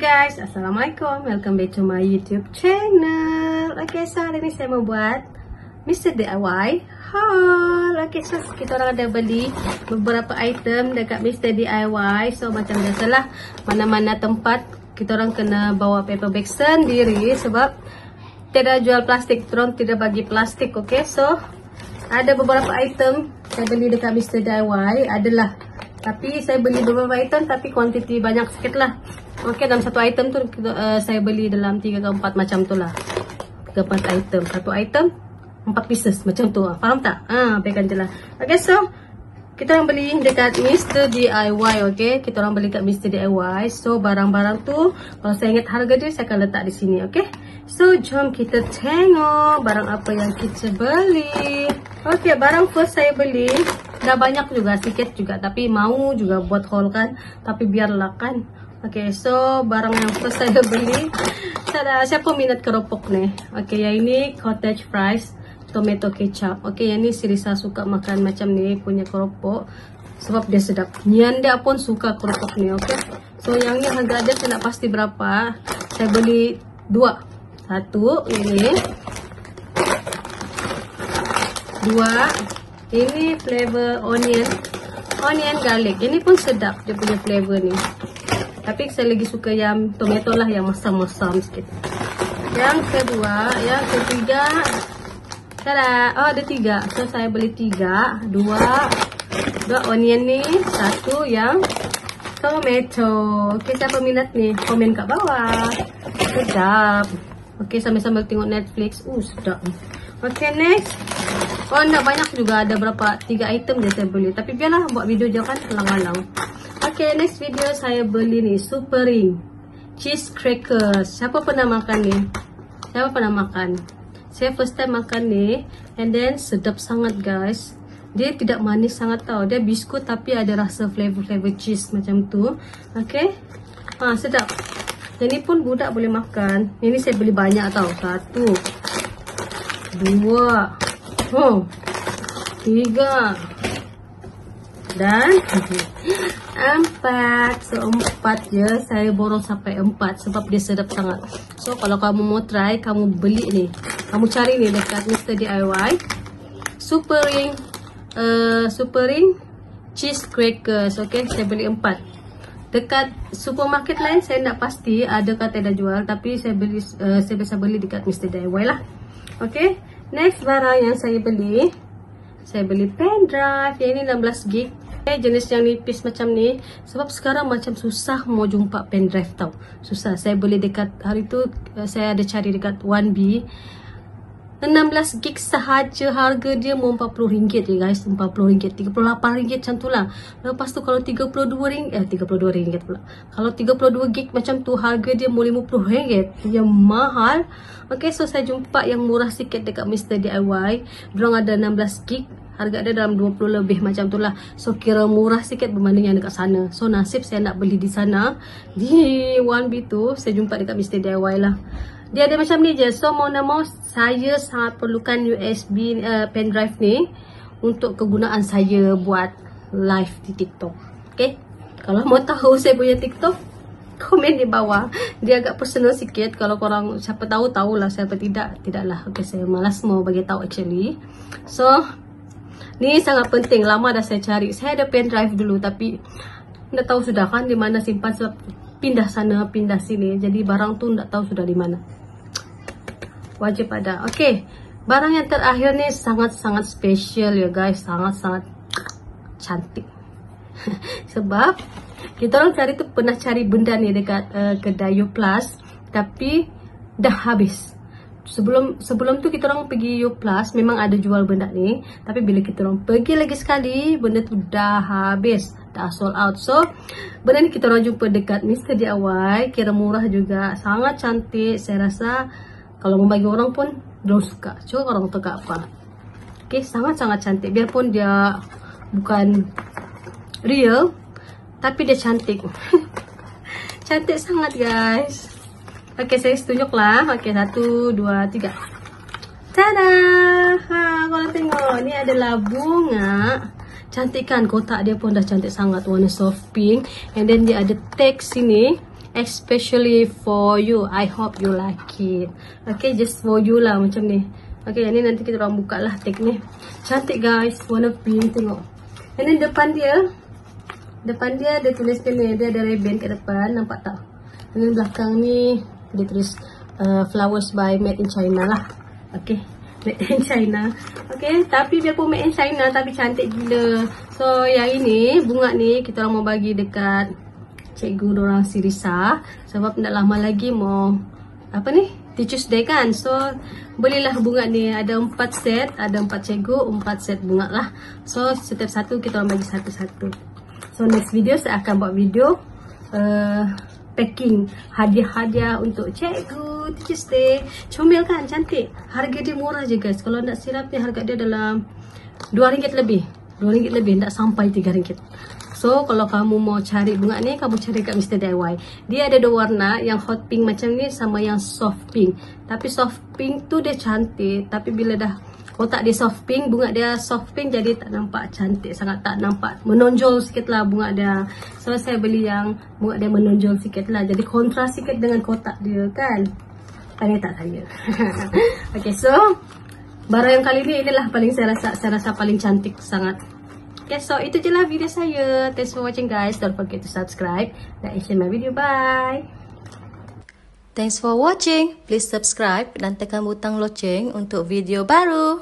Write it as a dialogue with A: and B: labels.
A: guys, Assalamualaikum. Welcome back to my YouTube channel. Okay, so hari ni saya mau buat Mr. DIY haul. Okay, so kita orang ada beli beberapa item dekat Mr. DIY. So macam biasalah, mana-mana tempat kita orang kena bawa paper bag sendiri sebab tidak jual plastik, orang tidak bagi plastik. Okay, so ada beberapa item saya beli dekat Mr. DIY adalah, tapi saya beli beberapa item tapi kuantiti banyak sikit lah. Okey, dalam satu item tu saya beli dalam 3 ke 4 macam tu lah. 3 4 item. Satu item 4 pieces macam tu. Faham tak? Pegang je lah. Okey, so kita orang beli dekat Mr. DIY. Okey, kita orang beli dekat Mr. DIY. So barang-barang tu kalau saya ingat harga dia saya akan letak di sini. Okey. So jom kita tengok barang apa yang kita beli. Okey, barang first saya beli dah banyak juga, sikit juga, tapi mau juga buat haul kan, tapi biarlah kan. Okay, so barang yang first saya beli, siapa minat keropok nih? Okay, yang ini cottage fries tomato ketchup. Okay, yang ini si Risa suka makan macam ni punya keropok sebab dia sedap. Nyanda pun suka keropok ni. Okay, so yang ini harga dia saya nak pasti berapa. Saya beli 2. Satu ini, 2 ini flavor onion garlic. Ini pun sedap dia punya flavor ni. Tapi saya lagi suka yang tomato lah, yang masam-masam sikit. Yang kedua, yang ketiga, tada, oh ada 3. So saya beli 3, 2 onion ni, 1 yang tomato. Okay, siapa minat ni? Komen kat bawah. Sedap. Okay, sambil-sambil tengok Netflix. Sedap. Okay, next. Oh, nak banyak juga, ada berapa 3 item je saya beli. Tapi biarlah buat video je kan, alang-alang. Okay, next video saya beli ni Super Ring cheese crackers. Siapa pernah makan ni? Siapa pernah makan? Saya first time makan ni, and then sedap sangat guys. Dia tidak manis sangat tau. Dia biskut tapi ada rasa flavor cheese macam tu. Okay, sedap. Yang ni pun budak boleh makan. Ini saya beli banyak tau. 1 2 3 dan 4. So 4 je saya borong sampai 4 sebab dia sedap sangat. So kalau kamu mau try, kamu beli ni, kamu cari ni dekat Mr. DIY Super Ring cheese crackers. Okay, saya beli 4. Dekat supermarket lain saya tak pasti ada kata ada jual, tapi saya biasa beli dekat Mr. DIY lah. Okay, next barang yang saya beli pen drive. Yang ini 16 gig. Jenis yang nipis macam ni sebab sekarang macam susah mau jumpa pen drive tau. Susah. Saya beli dekat hari tu, saya ada cari dekat 1B 16 gig sahaja, harga dia mau RM40 je guys. RM40, RM38 macam tu lah. Lepas tu kalau RM32 pula. Kalau 32 gig macam tu harga dia mau RM50, yang mahal. Okay, so saya jumpa yang murah sikit dekat Mr. DIY. Diorang ada 16 gig, harga dia dalam 20 lebih macam tu lah. So kira murah sikit berbanding yang dekat sana. So nasib saya nak beli di sana, di 1B tu saya jumpa dekat Mr. DIY lah. Dia ada macam ni je. So mau nak mau saya sangat perlukan USB pen drive ni untuk kegunaan saya buat live di TikTok. Okay, kalau mau tahu saya punya TikTok, komen di bawah. Dia agak personal sikit. Kalau korang siapa tahu, tahulah. Siapa tidaklah. Okay, saya malas mau bagi tahu actually. So ni sangat penting. Lama dah saya cari. Saya ada pen drive dulu tapi tak tahu sudah kan di mana simpan sebab pindah sana pindah sini. Jadi barang tu tak tahu sudah di mana. Wajib ada. Okay, barang yang terakhir ni sangat-sangat special ya guys. Sangat-sangat cantik. Sebab kita orang pernah cari benda ni dekat kedai Yoplus, tapi dah habis. Sebelum tu kita orang pergi Yoplus memang ada jual benda ni, tapi bila kita orang pergi lagi sekali, benda tu dah habis, dah sold out. So benda ni kita orang jumpa dekat Mr. DIY, kira murah juga, sangat cantik. Saya rasa kalau mau bagi orang pun dorang suka. Coba orang suka apa. Okay, sangat-sangat cantik. Biarpun dia bukan real, tapi dia cantik. Cantik sangat guys. Okay, saya tunjuk lah. Okay, 1 2 3. Tada! Kalau tengok, ni adalah bunga. Cantik kan, kotak dia pun dah cantik sangat. Warna soft pink. And then dia ada tag sini. especially for you. I hope you like it. Okay, just for you lah macam ni. Okay, yang ni nanti kita orang buka lah tag ni. Cantik guys, warna pink, tengok. And then depan dia tulis ni, dia ada ribbon kat depan, nampak tak? And then belakang ni dia tulis flowers by Made in China lah. Okay, Made in China. Okay, tapi biarpun Made in China tapi cantik gila. So yang ini, bunga ni kita orang mau bagi dekat cikgu dorang si Risa, sebab tak lama lagi mau apa ni, Teachers Day kan. So belilah bunga ni, ada 4 set, ada 4 cikgu, 4 set bunga lah. So setiap satu kita orang bagi satu-satu. So next video saya akan buat video packing hadiah-hadiah untuk cikgu Teachers Day. Comel kan, cantik. Harga dia murah je guys. Kalau nak sirap ni harga dia dalam RM2 lebih. RM2 lebih, tak sampai RM3. So kalau kamu mau cari bunga ni, kamu cari kat Mr. DIY. Dia ada 2 warna, yang hot pink macam ni sama yang soft pink. Tapi soft pink tu dia cantik, tapi bila dah kotak dia soft pink, bunga dia soft pink, jadi tak nampak cantik sangat, tak nampak menonjol sikit lah bunga dia. So saya beli yang bunga dia menonjol sikit lah, jadi kontras sikit dengan kotak dia kan. Tanya tak saya. Okay, so barang yang kali ni inilah paling saya rasa paling cantik sangat. Okay, so itu je lah video saya. Thanks for watching guys. Don't forget to subscribe, like and share my video. Bye.
B: Thanks for watching. Please subscribe dan tekan butang loceng untuk video baru.